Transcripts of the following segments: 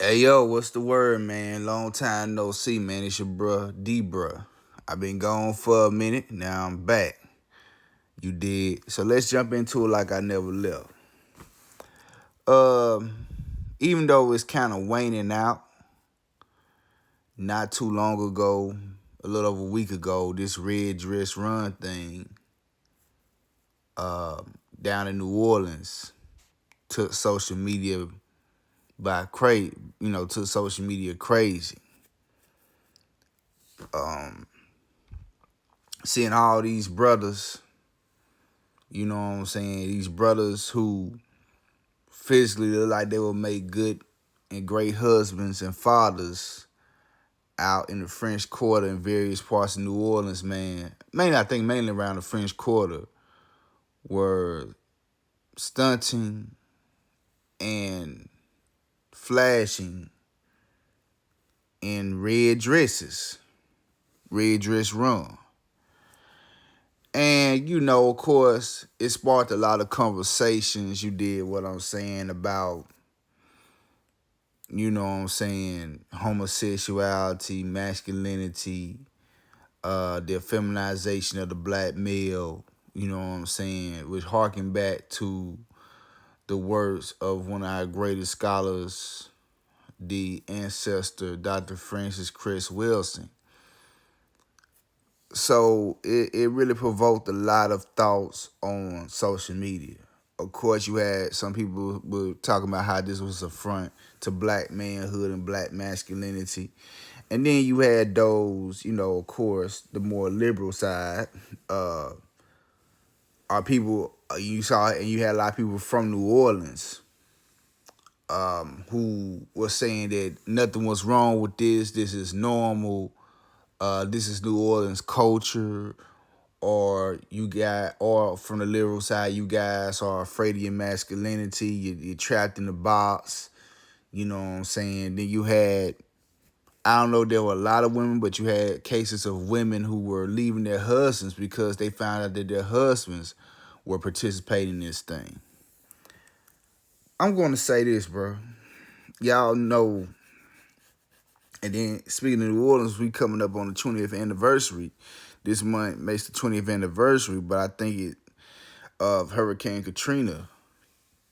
Hey yo, what's the word, man? Long time no see, man. It's your bruh, D-bruh. I've been gone for a minute, now I'm back. You did. So let's jump into it like I never left. Um, Even though it's kind of waning out, not too long ago, a little over a week ago, this red dress run thing down in New Orleans took social media took social media crazy. Seeing all these brothers, you know what I'm saying? These brothers who physically look like they will make good and great husbands and fathers out in the French Quarter in various parts of New Orleans, man. Mainly around the French Quarter, were stunting and flashing in red dress run. And, of course, it sparked a lot of conversations. You did what I'm saying about, homosexuality, masculinity, the feminization of the black male, which harken back to the works of one of our greatest scholars, the ancestor, Dr. Francis Chris Wilson. So it really provoked a lot of thoughts on social media. Of course, you had some people were talking about how this was a front to black manhood and black masculinity. And then you had those, of course, the more liberal side, are people you saw, and you had a lot of people from New Orleans who were saying that nothing was wrong with this. This is normal. This is New Orleans culture. Or from the liberal side, you guys are afraid of your masculinity. You're trapped in the box. You know what I'm saying? Then you had, I don't know, there were a lot of women, but you had cases of women who were leaving their husbands because they found out that their husbands were participating in this thing. I'm going to say this, bro. Y'all know, and then speaking of New Orleans, we coming up on the 20th anniversary. This month makes the 20th anniversary, but I think of Hurricane Katrina,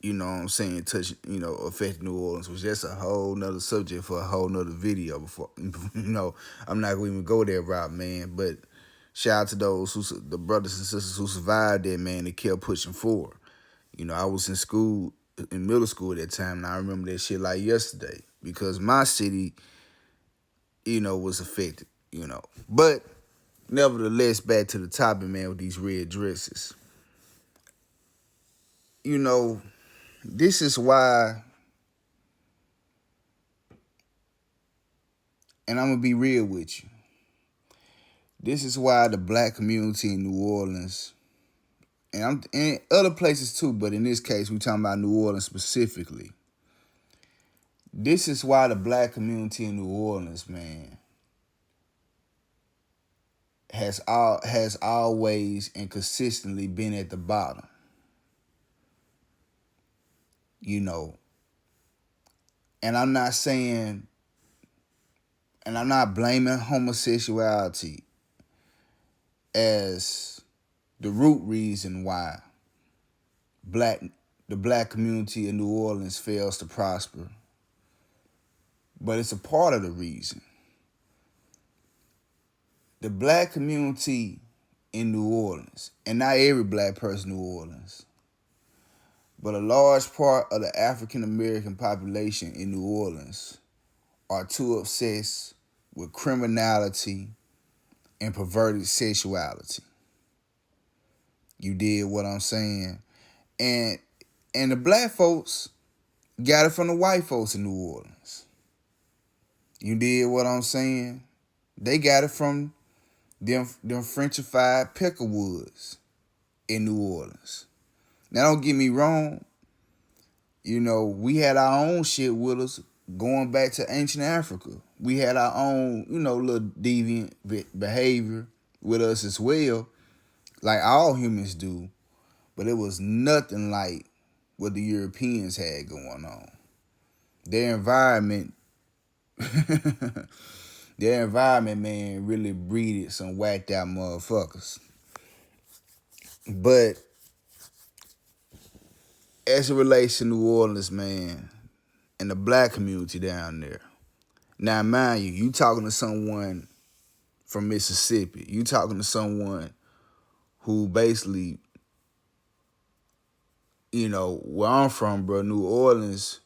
affected New Orleans, which that's a whole nother subject for a whole nother video before, I'm not going to even go that route, man. But shout out to the brothers and sisters who survived that, man, and kept pushing forward. I was in middle school at that time, and I remember that shit like yesterday because my city, was affected, But nevertheless, back to the topic, man, with these red dresses. This is why, and I'm going to be real with you. This is why the black community in New Orleans, and I'm in other places too, but in this case, we're talking about New Orleans specifically. This is why the black community in New Orleans, man, has always and consistently been at the bottom. And I'm not saying, and I'm not blaming homosexuality as the root reason why the black community in New Orleans fails to prosper. But it's a part of the reason. The black community in New Orleans, and not every black person in New Orleans, but a large part of the African American population in New Orleans are too obsessed with criminality and perverted sexuality. You did what I'm saying? And the black folks got it from the white folks in New Orleans. You did what I'm saying? They got it from them Frenchified peckerwoods in New Orleans. Now, don't get me wrong. We had our own shit with us going back to ancient Africa. We had our own, little deviant behavior with us as well, like all humans do. But it was nothing like what the Europeans had going on. Their environment Their environment, man, really breeded some whacked out motherfuckers. But as it relates to New Orleans, man, and the black community down there. Now, mind you, you talking to someone from Mississippi. You talking to someone who basically, where I'm from, bro, New Orleans,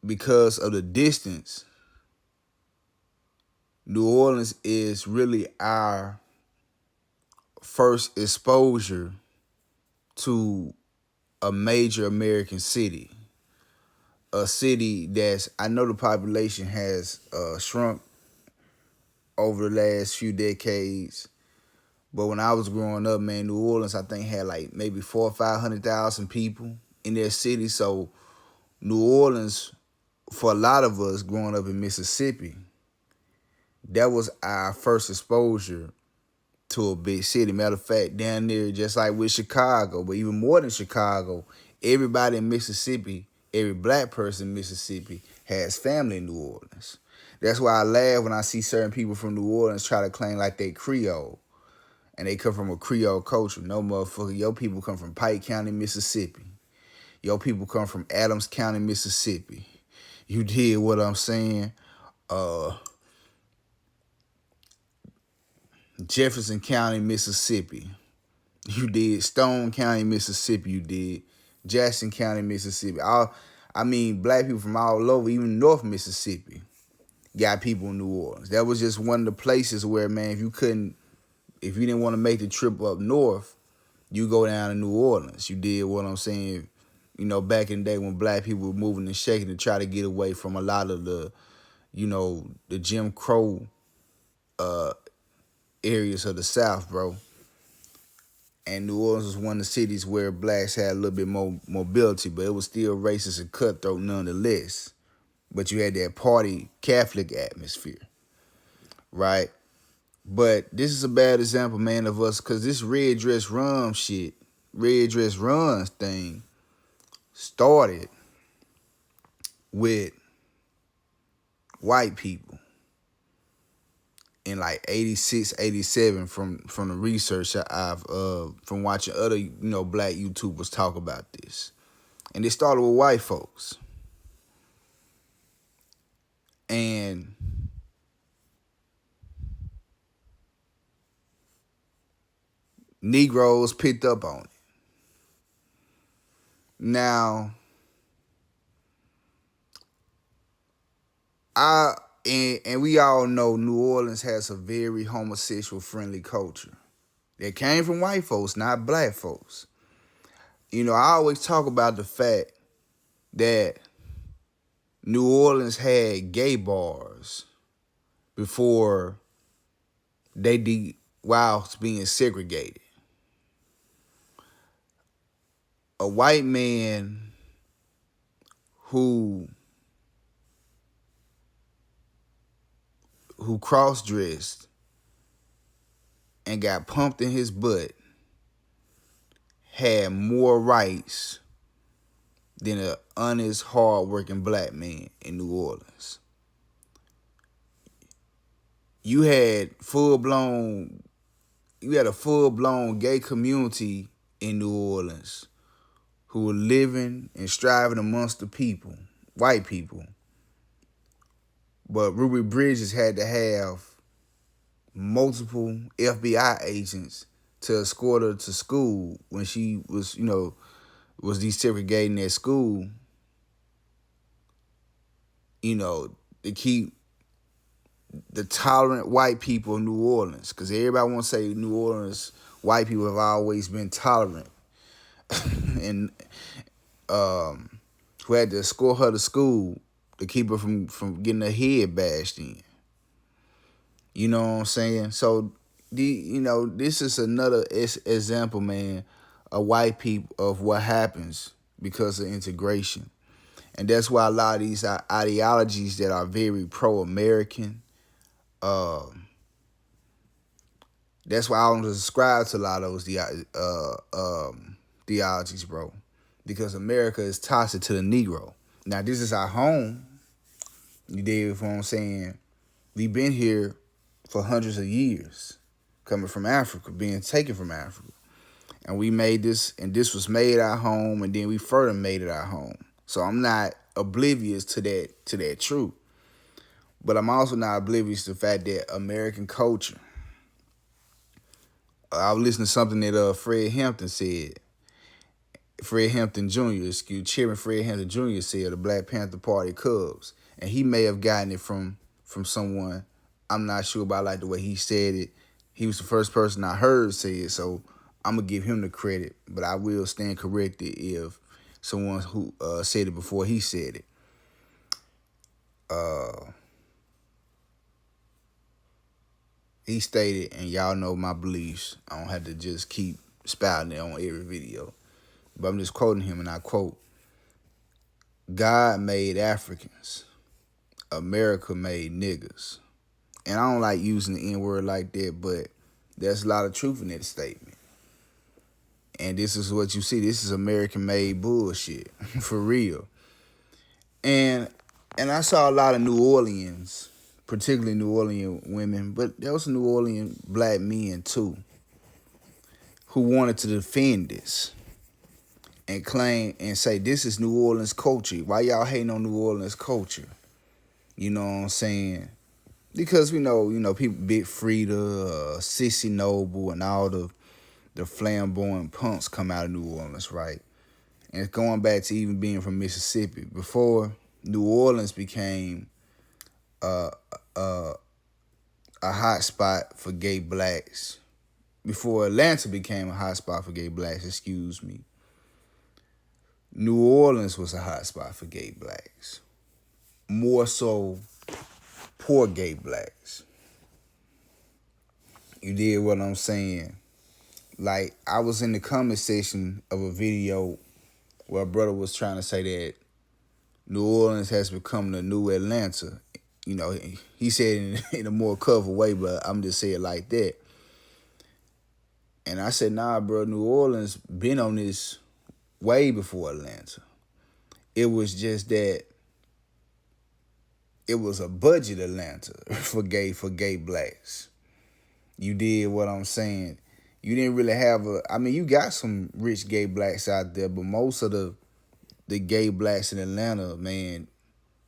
because of the distance, New Orleans is really our first exposure to a major American city. A city that's, I know the population has shrunk over the last few decades. But when I was growing up, man, New Orleans, I think, had like maybe 400,000 or 500,000 people in their city. So New Orleans, for a lot of us growing up in Mississippi, that was our first exposure to a big city. Matter of fact, down there, just like with Chicago, but even more than Chicago, everybody in Mississippi, every black person in Mississippi has family in New Orleans. That's why I laugh when I see certain people from New Orleans try to claim like they Creole. And they come from a Creole culture. No, motherfucker. Your people come from Pike County, Mississippi. Your people come from Adams County, Mississippi. You did what I'm saying? Jefferson County, Mississippi. You did Stone County, Mississippi. You did Jackson County, Mississippi. Black people from all over, even North Mississippi, got people in New Orleans. That was just one of the places where, man, if you didn't want to make the trip up north, you go down to New Orleans. You did what I'm saying, back in the day when black people were moving and shaking to try to get away from a lot of the Jim Crow areas of the South, bro. And New Orleans was one of the cities where blacks had a little bit more mobility, but it was still racist and cutthroat nonetheless. But you had that party Catholic atmosphere, right? But this is a bad example, man, of us, because this red dress run thing started with white people in like 86, 87 from the research I've from watching other, black YouTubers talk about this. And it started with white folks. And Negroes picked up on it. Now, and we all know New Orleans has a very homosexual friendly culture. That came from white folks, not black folks. I always talk about the fact that New Orleans had gay bars before while being segregated. A white man who cross-dressed and got pumped in his butt had more rights than an honest, hard-working black man in New Orleans. You had a full-blown gay community in New Orleans who were living and striving amongst the people, white people. But Ruby Bridges had to have multiple FBI agents to escort her to school when she was desegregating at school, to keep the tolerant white people of New Orleans. Because everybody want to say New Orleans white people have always been tolerant. And who had to escort her to school to keep her from getting her head bashed in. You know what I'm saying? So, this is another example, man, of white people, of what happens because of integration. And that's why a lot of these ideologies that are very pro-American, that's why I don't subscribe to a lot of those theologies, bro. Because America is toxic to the Negro. Now, this is our home. You dig what I'm saying? We've been here for hundreds of years, coming from Africa, being taken from Africa. And we made this, and this was made our home, and then we further made it our home. So I'm not oblivious to that truth. But I'm also not oblivious to the fact that American culture. I was listening to something that Fred Hampton said. Fred Hampton Jr., Chairman Fred Hampton Jr. said, the Black Panther Party Cubs. And he may have gotten it from someone. I'm not sure about like the way he said it. He was the first person I heard say it, so I'm going to give him the credit. But I will stand corrected if someone who said it before he said it. He stated, and y'all know my beliefs. I don't have to just keep spouting it on every video. But I'm just quoting him, and I quote, God made Africans. America made niggas. And I don't like using the N-word like that, but there's a lot of truth in that statement. And this is what you see. This is American-made bullshit, for real. And I saw a lot of New Orleans, particularly New Orleans women, but there was some New Orleans black men too, who wanted to defend this and claim and say, this is New Orleans culture. Why y'all hating on New Orleans culture? You know what I'm saying? Because we know, people, Big Frida, Sissy Noble, and all the flamboyant punks come out of New Orleans, right? And it's going back to even being from Mississippi. Before New Orleans became a hot spot for gay blacks, before Atlanta became a hot spot for gay blacks, New Orleans was a hot spot for gay blacks. More so, poor gay blacks. You did what I'm saying? Like, I was in the comment section of a video where a brother was trying to say that New Orleans has become the new Atlanta. You know, he said it in a more covered way, but I'm just saying it like that. And I said, nah, bro, New Orleans been on this way before Atlanta. It was just that it was a budget Atlanta for gay blacks. You did what I'm saying. You didn't really have you got some rich gay blacks out there, but most of the gay blacks in Atlanta, man,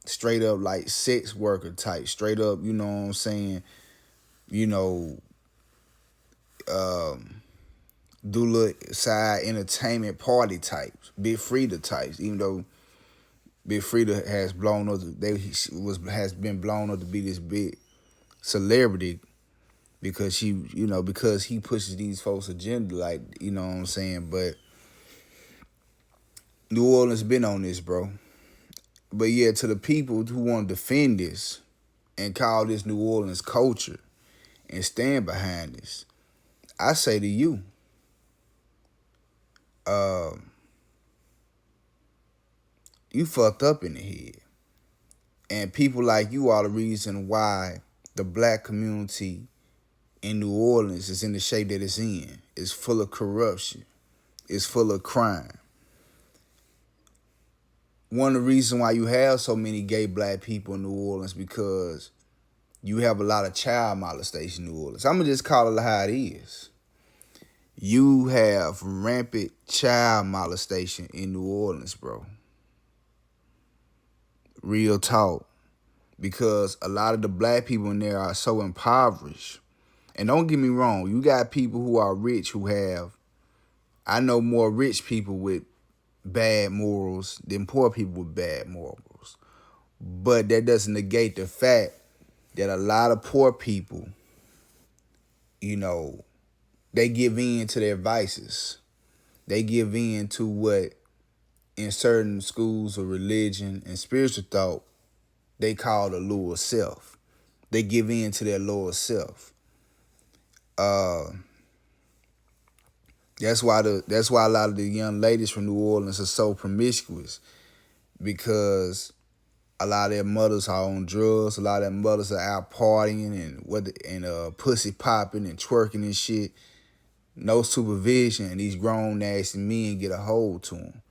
straight up like sex worker type, straight up, you know what I'm saying, do little side entertainment party types, Big Frida types, even though Big Frida has blown up, has been blown up to be this big celebrity because because he pushes these folks' agenda, like, you know what I'm saying. But New Orleans been on this, bro. But yeah, to the people who want to defend this and call this New Orleans culture and stand behind this, I say to you, you fucked up in the head. And people like you are the reason why the black community in New Orleans is in the shape that it's in. It's full of corruption. It's full of crime. One of the reasons why you have so many gay black people in New Orleans because you have a lot of child molestation in New Orleans. I'm going to just call it how it is. You have rampant child molestation in New Orleans, bro. Real talk. Because a lot of the black people in there are so impoverished. And don't get me wrong, you got people who are rich I know more rich people with bad morals than poor people with bad morals. But that doesn't negate the fact that a lot of poor people, they give in to their vices. They give in to what in certain schools of religion and spiritual thought they call the lower self. They give in to their lower self. That's why a lot of the young ladies from New Orleans are so promiscuous, because a lot of their mothers are on drugs. A lot of their mothers are out partying and pussy popping and twerking and shit. No supervision, and these grown nasty men get a hold to them.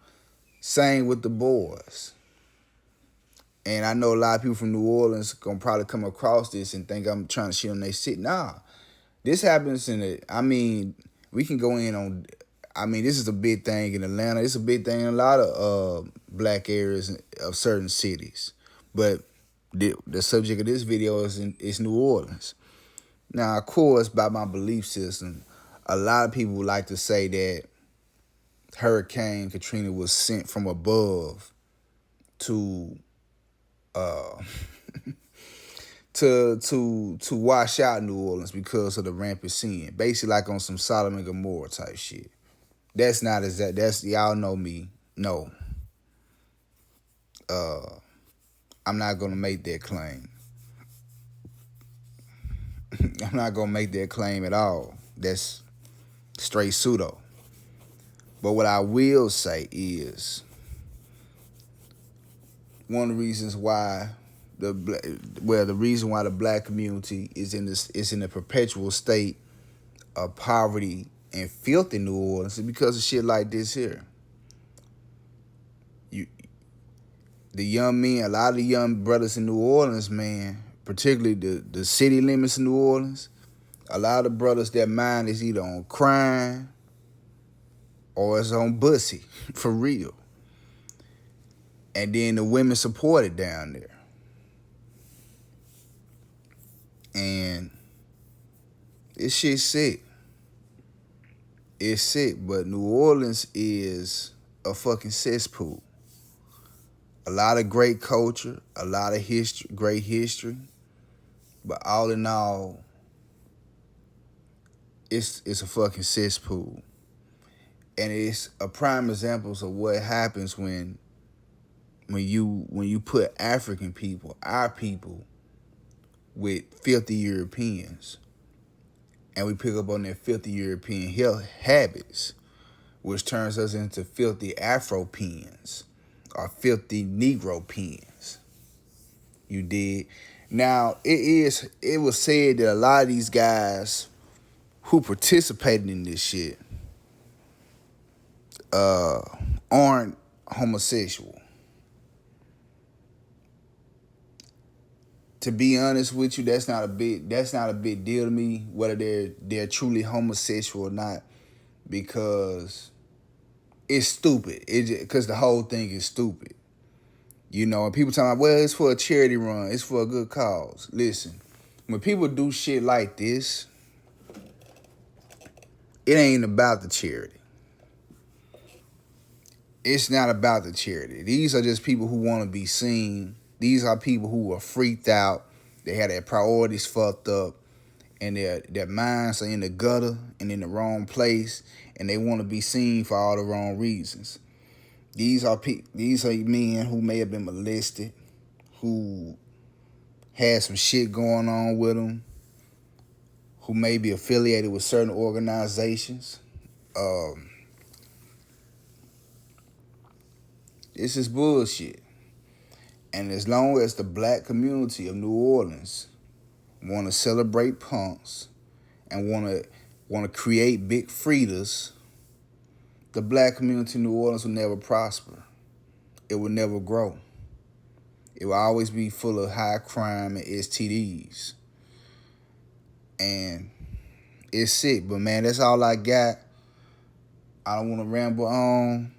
Same with the boys. And I know a lot of people from New Orleans gonna probably come across this and think I'm trying to shit on their shit. Nah, this happens in it. I mean, we can go in on. I mean, this is a big thing in Atlanta. It's a big thing in a lot of black areas of certain cities. But the subject of this video is New Orleans. Now, of course, by my belief system, a lot of people would like to say that Hurricane Katrina was sent from above to to wash out New Orleans because of the rampant sin. Basically like on some Sodom and Gomorrah type shit. That's not exact. That's, y'all know me. No. I'm not gonna make that claim. I'm not gonna make that claim at all. That's straight pseudo. But what I will say is one of the reasons why the reason why the black community is in a perpetual state of poverty and filth in New Orleans is because of shit like this here. The young men, a lot of the young brothers in New Orleans, man, particularly the city limits in New Orleans, a lot of brothers, their mind is either on crime or it's on bussy, for real. And then the women support it down there. And this shit's sick. It's sick, but New Orleans is a fucking cesspool. A lot of great culture, a lot of history, great history. But all in all, it's a fucking cesspool. And it's a prime example of what happens when you put African people, our people, with filthy Europeans. And we pick up on their filthy European habits, which turns us into filthy Afropeans or filthy Negropeans. You did. Now, it was said that a lot of these guys who participated in this shit aren't homosexual. To be honest with you, that's not a big deal to me whether they're truly homosexual or not, because it's stupid. Because the whole thing is stupid. You know, and people talking about, well, it's for a charity run, it's for a good cause. Listen, when people do shit like this, it ain't about the charity. It's not about the charity. These are just people who want to be seen. These are people who are freaked out. They have their priorities fucked up, and their minds are in the gutter and in the wrong place, and they want to be seen for all the wrong reasons. These are men who may have been molested, who had some shit going on with them, who may be affiliated with certain organizations. This is bullshit. And as long as the black community of New Orleans want to celebrate punks and want to create big Fridas, the black community in New Orleans will never prosper. It will never grow. It will always be full of high crime and STDs. And it's sick, but man, that's all I got. I don't want to ramble on.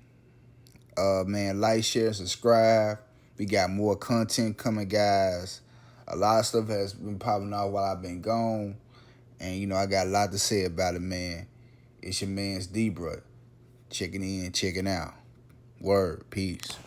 Man, like, share, subscribe. We got more content coming, guys. A lot of stuff has been popping off while I've been gone. And, you know, I got a lot to say about it, man. It's your man's D-Bro. Checking in, checking out. Word. Peace.